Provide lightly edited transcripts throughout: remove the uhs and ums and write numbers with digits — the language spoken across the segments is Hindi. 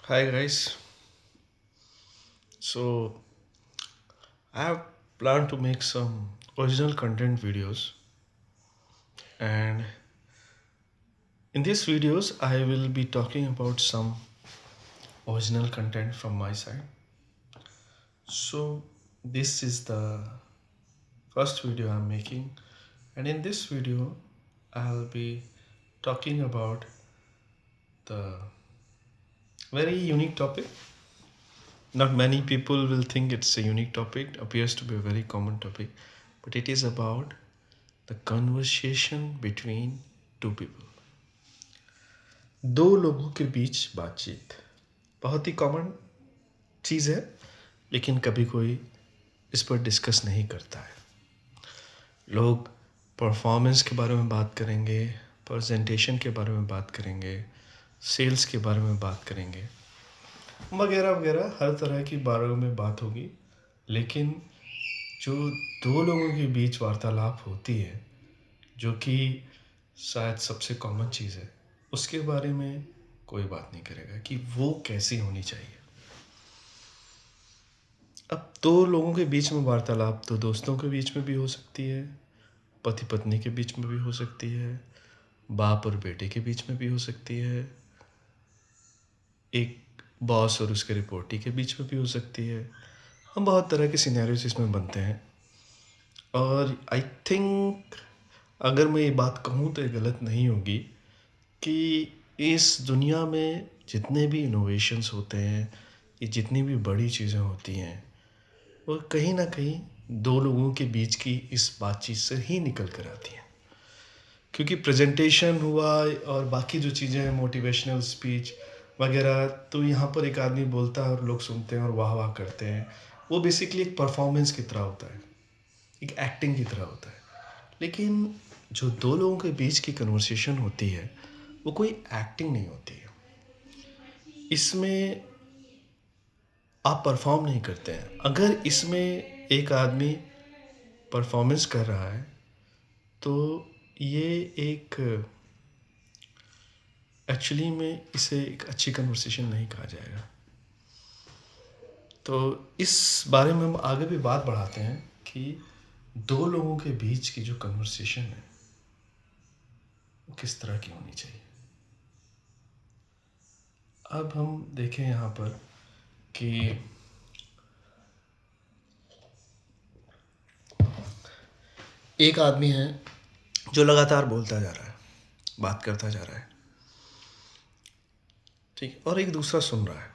Hi guys. So I have planned to make some original content videos, and in these videos I will be talking about some original content from my side. So this is the first video I'm making, and in this video I'll be talking about the very unique topic. Not many people will think it's a unique topic, it appears to be a very common topic, but it is about the conversation between two people. दो लोगों के बीच बातचीत बहुत ही कॉमन चीज़ है, लेकिन कभी कोई इस पर डिस्कस नहीं करता है. लोग परफॉर्मेंस के बारे में बात करेंगे, प्रेजेंटेशन के बारे में बात करेंगे, सेल्स के बारे में बात करेंगे, वगैरह वगैरह हर तरह की बारे में बात होगी. लेकिन जो दो लोगों के बीच वार्तालाप होती है, जो कि शायद सबसे कॉमन चीज़ है, उसके बारे में कोई बात नहीं करेगा कि वो कैसी होनी चाहिए. अब दो लोगों के बीच में वार्तालाप तो दोस्तों के बीच में भी हो सकती है, पति पत्नी के बीच में भी हो सकती है, बाप और बेटे के बीच में भी हो सकती है, एक बॉस और उसके रिपोर्टी के बीच में भी हो सकती है. हम बहुत तरह के सिनेरियोज इसमें बनते हैं. और आई थिंक अगर मैं ये बात कहूँ तो ये गलत नहीं होगी कि इस दुनिया में जितने भी इनोवेशंस होते हैं, ये जितनी भी बड़ी चीज़ें होती हैं, वो कहीं ना कहीं दो लोगों के बीच की इस बातचीत से ही निकल कर आती हैं. क्योंकि प्रेजेंटेशन हुआ और बाकी जो चीज़ें हैं, मोटिवेशनल स्पीच वगैरह, तो यहाँ पर एक आदमी बोलता है और लोग सुनते हैं और वाह वाह करते हैं. वो बेसिकली एक परफॉर्मेंस की तरह होता है, एक एक्टिंग की तरह होता है. लेकिन जो दो लोगों के बीच की कन्वर्सेशन होती है, वो कोई एक्टिंग नहीं होती है. इसमें आप परफॉर्म नहीं करते हैं. अगर इसमें एक आदमी परफॉर्मेंस कर रहा है तो ये एक एक्चुअली में इसे एक अच्छी कन्वर्सेशन नहीं कहा जाएगा. तो इस बारे में हम आगे भी बात बढ़ाते हैं कि दो लोगों के बीच की जो कन्वर्सेशन है वो किस तरह की होनी चाहिए. अब हम देखें यहाँ पर कि एक आदमी है जो लगातार बोलता जा रहा है, बात करता जा रहा है, ठीक, और एक दूसरा सुन रहा है.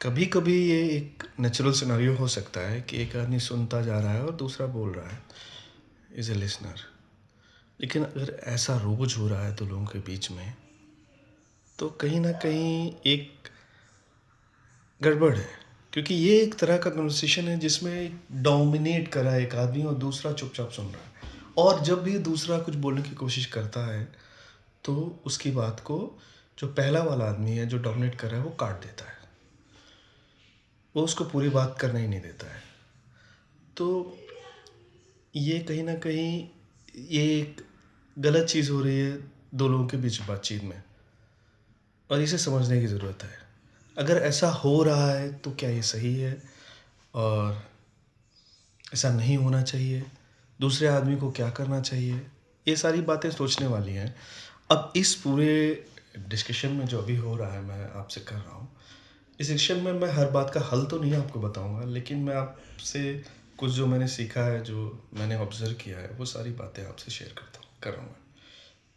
कभी कभी ये एक नेचुरल सिनेरियो हो सकता है कि एक आदमी सुनता जा रहा है और दूसरा बोल रहा है, इज़ ए लिसनर. लेकिन अगर ऐसा रोज हो रहा है दो लोगों के बीच में, तो कहीं ना कहीं एक गड़बड़ है. क्योंकि ये एक तरह का कन्वर्सेशन है जिसमें डोमिनेट कर रहा है एक आदमी और दूसरा चुपचाप सुन रहा है. और जब भी दूसरा कुछ बोलने की कोशिश करता है तो उसकी बात को जो पहला वाला आदमी है जो डोमिनेट कर रहा है वो काट देता है, वो उसको पूरी बात करना ही नहीं देता है. तो ये कहीं ना कहीं ये एक गलत चीज़ हो रही है दो लोगों के बीच बातचीत में, और इसे समझने की ज़रूरत है. अगर ऐसा हो रहा है तो क्या ये सही है, और ऐसा नहीं होना चाहिए, दूसरे आदमी को क्या करना चाहिए, ये सारी बातें सोचने वाली हैं. अब इस पूरे डिस्कशन में जो अभी हो रहा है मैं आपसे कर रहा हूँ, इस सेक्शन में मैं हर बात का हल तो नहीं आपको बताऊंगा, लेकिन मैं आपसे कुछ जो मैंने सीखा है, जो मैंने ऑब्ज़र्व किया है, वो सारी बातें आपसे शेयर कर रहा हूँ.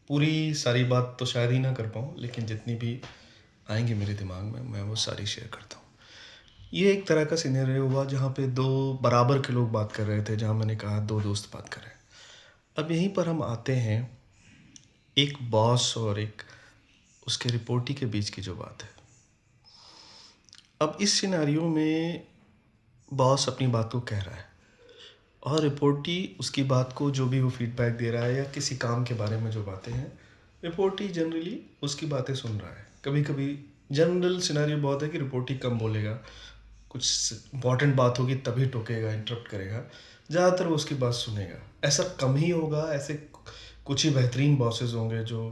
पूरी सारी बात तो शायद ही ना कर पाऊँ, लेकिन जितनी भी आएंगी मेरे दिमाग में मैं वो सारी शेयर करता हूँ. ये एक तरह का सिनेरियो हुआ जहाँ पे दो बराबर के लोग बात कर रहे थे, जहाँ मैंने कहा दो दोस्त बात कर रहे हैं. अब यहीं पर हम आते हैं एक बॉस और एक उसके रिपोर्टी के बीच की जो बात है. अब इस सिनेरियो में बॉस अपनी बात को कह रहा है और रिपोर्टी उसकी बात को, जो भी वो फीडबैक दे रहा है या किसी काम के बारे में जो बातें हैं, रिपोर्टी जनरली उसकी बातें सुन रहा है. कभी कभी जनरल सिनेरियो बहुत है कि रिपोर्टी कम बोलेगा, कुछ इंपॉर्टेंट बात होगी तभी टोकेगा, इंटरप्ट करेगा. ज़्यादातर वो उसकी बात सुनेगा. ऐसा कम ही होगा, ऐसे कुछ ही बेहतरीन बॉसेस होंगे जो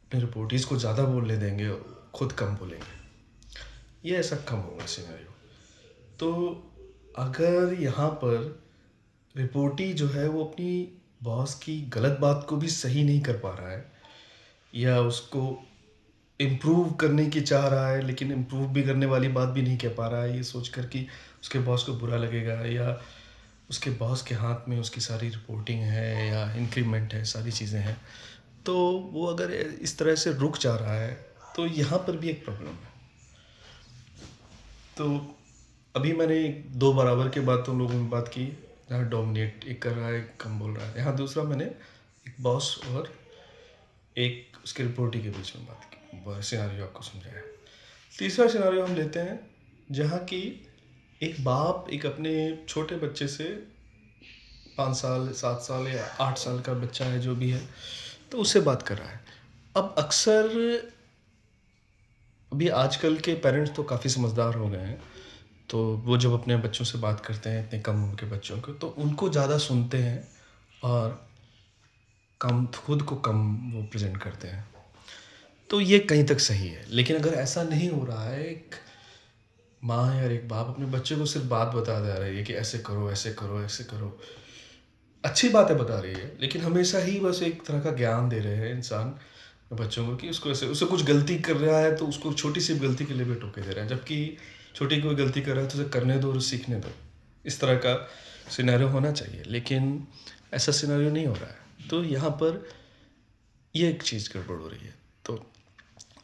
अपने रिपोर्टीज़ को ज़्यादा बोलने देंगे, खुद कम बोलेंगे. ये ऐसा कम होगा सिनेरियो। तो अगर यहाँ पर रिपोर्टी जो है वो अपनी बॉस की गलत बात को भी सही नहीं कर पा रहा है, या उसको इम्प्रूव करने की चाह रहा है लेकिन इम्प्रूव भी करने वाली बात भी नहीं कह पा रहा है, ये सोच कर कि उसके बॉस को बुरा लगेगा, या उसके बॉस के हाथ में उसकी सारी रिपोर्टिंग है या इंक्रीमेंट है, सारी चीज़ें हैं, तो वो अगर इस तरह से रुक जा रहा है तो यहाँ पर भी एक प्रॉब्लम है। तो अभी मैंने दो बराबर के बातों लोगों में बात की, जहाँ डोमिनेट एक कर रहा है, एक कम बोल रहा है। यहाँ दूसरा मैंने एक बॉस और एक उसके रिपोर्टी के बीच में बात की, सिनारियो आपको समझाया। तीसरा सिनारियो हम लेते हैं जहाँ की एक बाप एक अपने छोटे बच्चे से 5 साल 7 साल या 8 साल का बच्चा है जो भी है, तो उससे बात कर रहा है। अब अक्सर अभी आजकल के पेरेंट्स तो काफ़ी समझदार हो गए हैं, तो वो जब अपने बच्चों से बात करते हैं, इतने कम उम्र के बच्चों को, तो उनको ज़्यादा सुनते हैं और कम खुद को कम वो प्रेजेंट करते हैं। तो ये कहीं तक सही है, लेकिन अगर ऐसा नहीं हो रहा है, एक माँ या एक बाप अपने बच्चे को सिर्फ बात बता दे रही है कि ऐसे करो ऐसे करो ऐसे करो, अच्छी बातें बता रही है, लेकिन हमेशा ही बस एक तरह का ज्ञान दे रहे हैं इंसान बच्चों को कि उसको ऐसे, उससे कुछ गलती कर रहा है तो उसको छोटी सी गलती के लिए भी टोके दे रहे हैं, जबकि छोटी कोई गलती कर रहा है तो उसे करने दो और सीखने दो। इस तरह का सिनेरियो होना चाहिए, लेकिन ऐसा सिनेरियो नहीं हो रहा है। तो यहाँ पर ये एक चीज़ गड़बड़ हो रही है। तो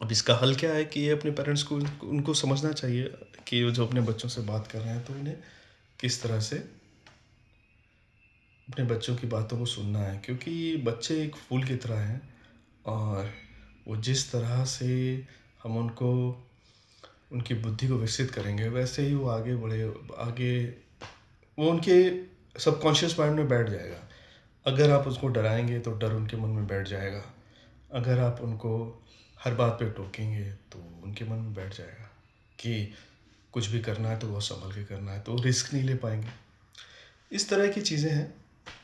अब इसका हल क्या है कि ये अपने पेरेंट्स को उनको समझना चाहिए कि वो जो अपने बच्चों से बात कर रहे हैं तो उन्हें किस तरह से अपने बच्चों की बातों को सुनना है, क्योंकि बच्चे एक फूल की तरह हैं और वो जिस तरह से हम उनको उनकी बुद्धि को विकसित करेंगे वैसे ही वो आगे बढ़े, आगे वो उनके सबकॉन्शियस माइंड में बैठ जाएगा। अगर आप उसको डराएंगे तो डर उनके मन में बैठ जाएगा, अगर आप उनको हर बात पे टोकेंगे तो उनके मन में बैठ जाएगा कि कुछ भी करना है तो बहुत संभल के करना है, तो रिस्क नहीं ले पाएंगे। इस तरह की चीज़ें हैं,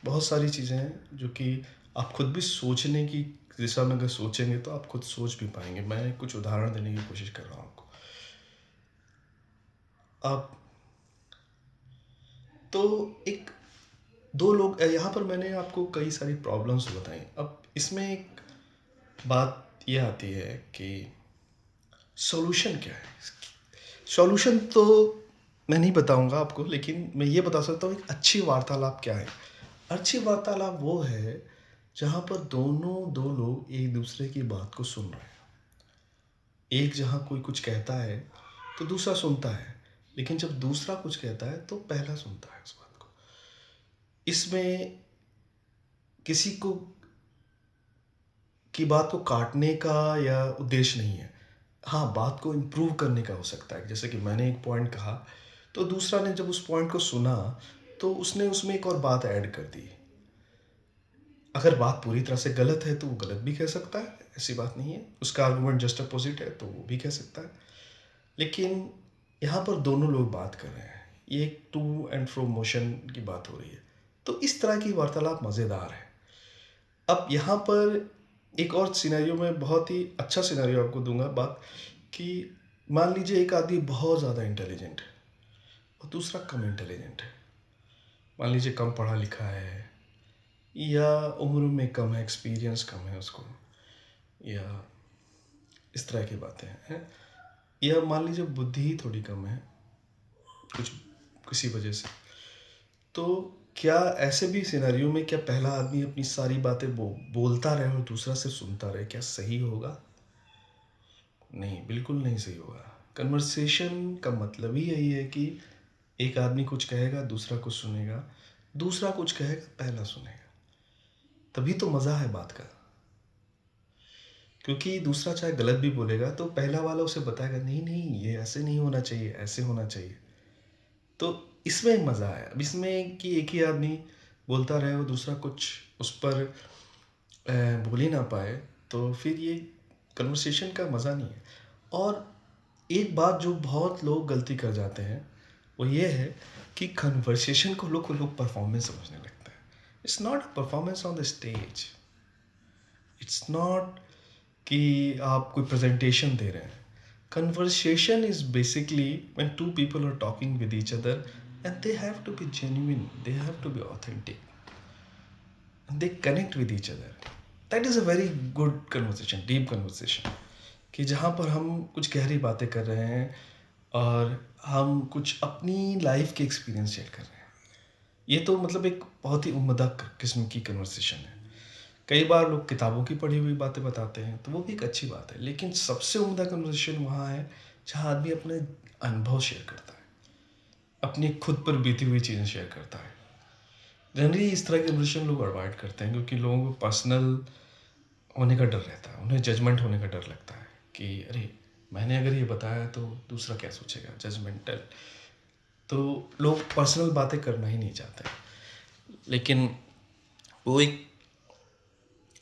बहुत सारी चीज़ें हैं जो कि आप खुद भी सोचने की दिशा में अगर सोचेंगे तो आप खुद सोच भी पाएंगे। मैं कुछ उदाहरण देने की कोशिश कर रहा हूँ आपको। आप तो एक दो लोग यहाँ पर मैंने आपको कई सारी प्रॉब्लम्स बताई। अब इसमें एक बात ये आती है कि सॉल्यूशन क्या है इसकी। सॉल्यूशन तो मैं नहीं बताऊंगा आपको, लेकिन मैं ये बता सकता हूँ एक अच्छी वार्तालाप क्या है। अच्छी वार्तालाप वो है जहाँ पर दो लोग एक दूसरे की बात को सुन रहे हैं। एक जहाँ कोई कुछ कहता है तो दूसरा सुनता है, लेकिन जब दूसरा कुछ कहता है तो पहला सुनता है उस बात को। इसमें किसी को की बात को काटने का या उद्देश्य नहीं है। हाँ, बात को इम्प्रूव करने का हो सकता है। जैसे कि मैंने एक पॉइंट कहा तो दूसरा ने जब उस पॉइंट को सुना तो उसने उसमें एक और बात ऐड कर दी। अगर बात पूरी तरह से गलत है तो वो गलत भी कह सकता है, ऐसी बात नहीं है। उसका आर्गूमेंट जस्ट अपोजिट है तो वो भी कह सकता है। लेकिन यहाँ पर दोनों लोग बात कर रहे हैं, ये एक टू एंड फ्रो मोशन की बात हो रही है। तो इस तरह की वार्तालाप मज़ेदार है। अब यहाँ पर एक और सिनेरियो में बहुत ही अच्छा सिनेरियो आपको दूंगा बात कि मान लीजिए एक आदमी बहुत ज़्यादा इंटेलिजेंट है और दूसरा कम इंटेलिजेंट है। मान लीजिए कम पढ़ा लिखा है या उम्र में कम है, एक्सपीरियंस कम है उसको, या इस तरह की बातें हैं। या मान लीजिए बुद्धि ही थोड़ी कम है कुछ किसी वजह से। तो क्या ऐसे भी सिनेरियो में क्या पहला आदमी अपनी सारी बातें बोलता रहे और दूसरा सिर्फ सुनता रहे, क्या सही होगा? नहीं, बिल्कुल नहीं सही होगा। कन्वर्सेशन का मतलब ही यही है कि एक आदमी कुछ कहेगा, दूसरा कुछ सुनेगा, दूसरा कुछ कहेगा, पहला सुनेगा। तभी तो मज़ा है बात का। क्योंकि दूसरा चाहे गलत भी बोलेगा तो पहला वाला उसे बताएगा नहीं नहीं ये ऐसे नहीं होना चाहिए, ऐसे होना चाहिए। तो इसमें एक मज़ा है। अब इसमें कि एक ही आदमी बोलता रहे और दूसरा कुछ उस पर बोल ही ना पाए, तो फिर ये कन्वर्सेशन का मज़ा नहीं है। और एक बात जो बहुत लोग गलती कर जाते हैं वो ये है कि कन्वर्सेशन को लोग परफॉर्मेंस समझने लगते हैं। It's not a performance on the stage. It's not कि आप कोई प्रेजेंटेशन दे रहे हैं। Conversation is basically when two people are talking with each other, and they have to be genuine, they have to be authentic, and they connect with each other. That is a very good conversation, deep conversation, कि जहाँ पर हम कुछ गहरी बातें कर रहे हैं और हम कुछ अपनी लाइफ के एक्सपीरियंस शेयर कर रहे हैं। ये तो मतलब एक बहुत ही उम्दा किस्म की कन्वर्सेशन है। कई बार लोग किताबों की पढ़ी हुई बातें बताते हैं, तो वो भी एक अच्छी बात है, लेकिन सबसे उम्दा कन्वर्सेशन वहाँ है जहाँ आदमी अपने अनुभव शेयर करता है, अपनी खुद पर बीती हुई चीज़ें शेयर करता है। जनरली इस तरह के कन्वर्सेशन लोग अवॉइड करते हैं, क्योंकि लोगों को पर्सनल होने का डर रहता है, उन्हें जजमेंट होने का डर लगता है कि अरे मैंने अगर ये बताया तो दूसरा क्या सोचेगा, जजमेंटल। तो लोग पर्सनल बातें करना ही नहीं चाहते, लेकिन वो एक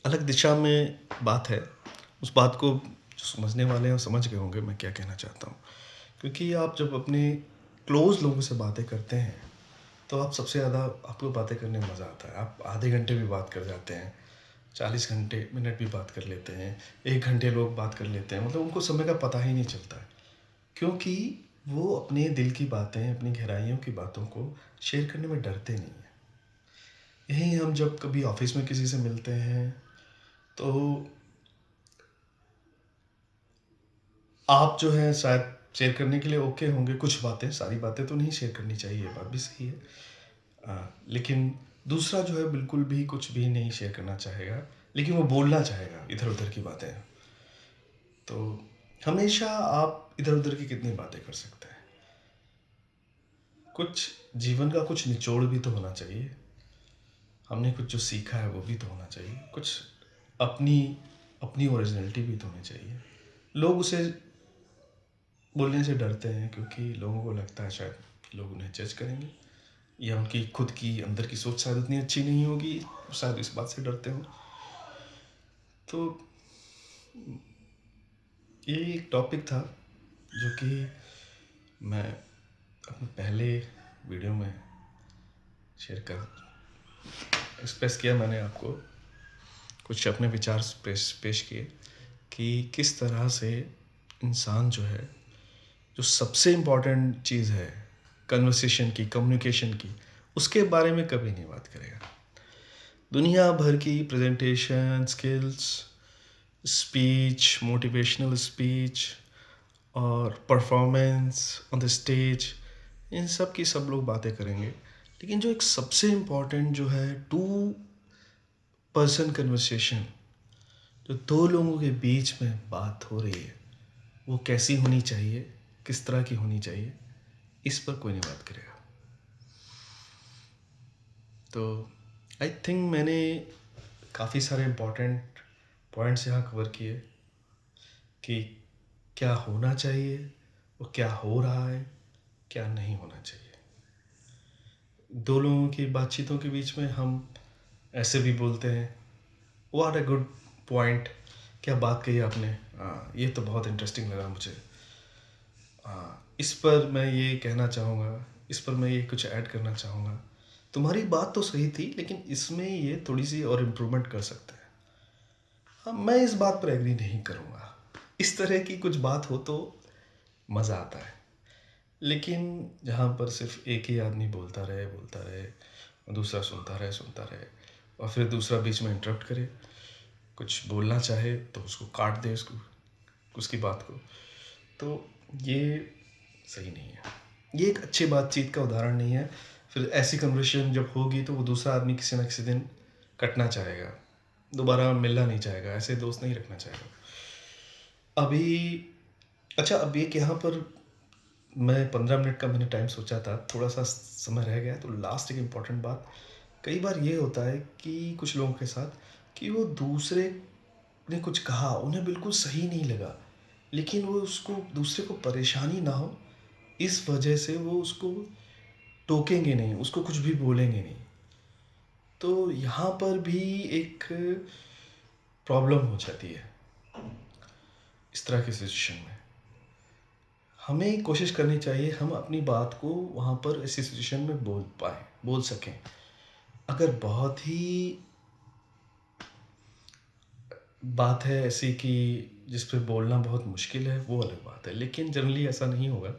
अलग दिशा में बात है। उस बात को जो समझने वाले हैं वो समझ गए होंगे मैं क्या कहना चाहता हूँ, क्योंकि आप जब अपने क्लोज़ लोगों से बातें करते हैं तो आप सबसे ज़्यादा आपको बातें करने में मज़ा आता है। आप आधे घंटे भी बात कर जाते हैं, 40 घंटे मिनट भी बात कर लेते हैं, 1 घंटे लोग बात कर लेते हैं, मतलब उनको समय का पता ही नहीं चलता है, क्योंकि वो अपने दिल की बातें, अपनी गहराइयों की बातों को शेयर करने में डरते नहीं हैं। यहीं हम जब कभी ऑफिस में किसी से मिलते हैं तो आप जो है शायद शेयर करने के लिए ओके होंगे कुछ बातें, सारी बातें तो नहीं शेयर करनी चाहिए, ये बात भी सही है। लेकिन दूसरा जो है बिल्कुल भी कुछ भी नहीं शेयर करना चाहेगा, लेकिन वो बोलना चाहेगा इधर उधर की बातें। तो हमेशा आप इधर उधर की कितनी बातें कर सकते हैं। कुछ जीवन का कुछ निचोड़ भी तो होना चाहिए, हमने कुछ जो सीखा है वो भी तो होना चाहिए, कुछ अपनी अपनी ओरिजिनलिटी भी तो होनी चाहिए। लोग उसे बोलने से डरते हैं क्योंकि लोगों को लगता है शायद कि लोग उन्हें जज करेंगे, या उनकी खुद की अंदर की सोच शायद उतनी अच्छी नहीं होगी, शायद इस बात से डरते हो। तो ये एक टॉपिक था जो कि मैं अपने पहले वीडियो में शेयर कर एक्सप्रेस किया। मैंने आपको कुछ अपने विचार पेश किए कि किस तरह से इंसान जो है, जो सबसे इम्पॉर्टेंट चीज़ है कन्वर्सेशन की, कम्युनिकेशन की, उसके बारे में कभी नहीं बात करेगा। दुनिया भर की presentation skills, speech, motivational speech और परफॉर्मेंस ऑन द स्टेज, इन सब की सब लोग बातें करेंगे, लेकिन जो एक सबसे इम्पॉर्टेंट जो है टू पर्सन कन्वर्सेशन, जो दो लोगों के बीच में बात हो रही है, वो कैसी होनी चाहिए, किस तरह की होनी चाहिए, इस पर कोई नहीं बात करेगा। तो आई थिंक मैंने काफ़ी सारे इम्पॉर्टेंट पॉइंट्स यहाँ कवर किए कि क्या होना चाहिए, वो क्या हो रहा है, क्या नहीं होना चाहिए। दो लोगों की बातचीतों के बीच में हम ऐसे भी बोलते हैं, व्हाट अ गुड पॉइंट, क्या बात कही आपने, ये तो बहुत इंटरेस्टिंग लगा मुझे, इस पर मैं ये कहना चाहूँगा, इस पर मैं ये कुछ ऐड करना चाहूँगा, तुम्हारी बात तो सही थी लेकिन इसमें ये थोड़ी सी और इम्प्रूवमेंट कर सकते हैं, हाँ मैं इस बात पर एग्री नहीं करूँगा। इस तरह की कुछ बात हो तो मज़ा आता है, लेकिन जहाँ पर सिर्फ एक ही आदमी बोलता रहे और दूसरा सुनता रहे और फिर दूसरा बीच में इंटरप्ट करे, कुछ बोलना चाहे तो उसको काट दे, उसकी बात को, तो ये सही नहीं है, ये एक अच्छी बातचीत का उदाहरण नहीं है। फिर ऐसी कन्वर्सेशन जब होगी तो वो दूसरा आदमी किसी न किसी दिन कटना चाहेगा, दोबारा मिलना नहीं चाहेगा, ऐसे दोस्त नहीं रखना चाहेगा। अभी अच्छा, अब एक यहाँ पर मैं 15 मिनट का मैंने टाइम सोचा था, थोड़ा सा समय रह गया, तो लास्ट एक इम्पॉर्टेंट बात, कई बार ये होता है कि कुछ लोगों के साथ कि वो दूसरे ने कुछ कहा, उन्हें बिल्कुल सही नहीं लगा, लेकिन वो उसको दूसरे को परेशानी ना हो इस वजह से वो उसको टोकेंगे नहीं, उसको कुछ भी बोलेंगे नहीं। तो यहाँ पर भी एक प्रॉब्लम हो जाती है। इस तरह की सिचुएशन में हमें कोशिश करनी चाहिए हम अपनी बात को वहाँ पर ऐसी सिचुएशन में बोल सकें। अगर बहुत ही बात है ऐसी कि जिस पे बोलना बहुत मुश्किल है, वो अलग बात है, लेकिन जनरली ऐसा नहीं होगा।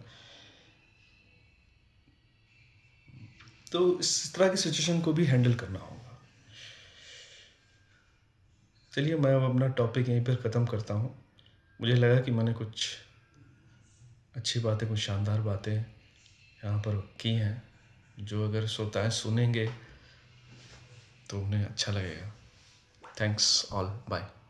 तो इस तरह की सिचुएशन को भी हैंडल करना होगा। चलिए, मैं अब अपना टॉपिक यहीं पर ख़त्म करता हूँ। मुझे लगा कि मैंने कुछ अच्छी बातें, कुछ शानदार बातें यहाँ पर की हैं, जो अगर श्रोताएं सुनेंगे तो उन्हें अच्छा लगेगा। Thanks all, bye.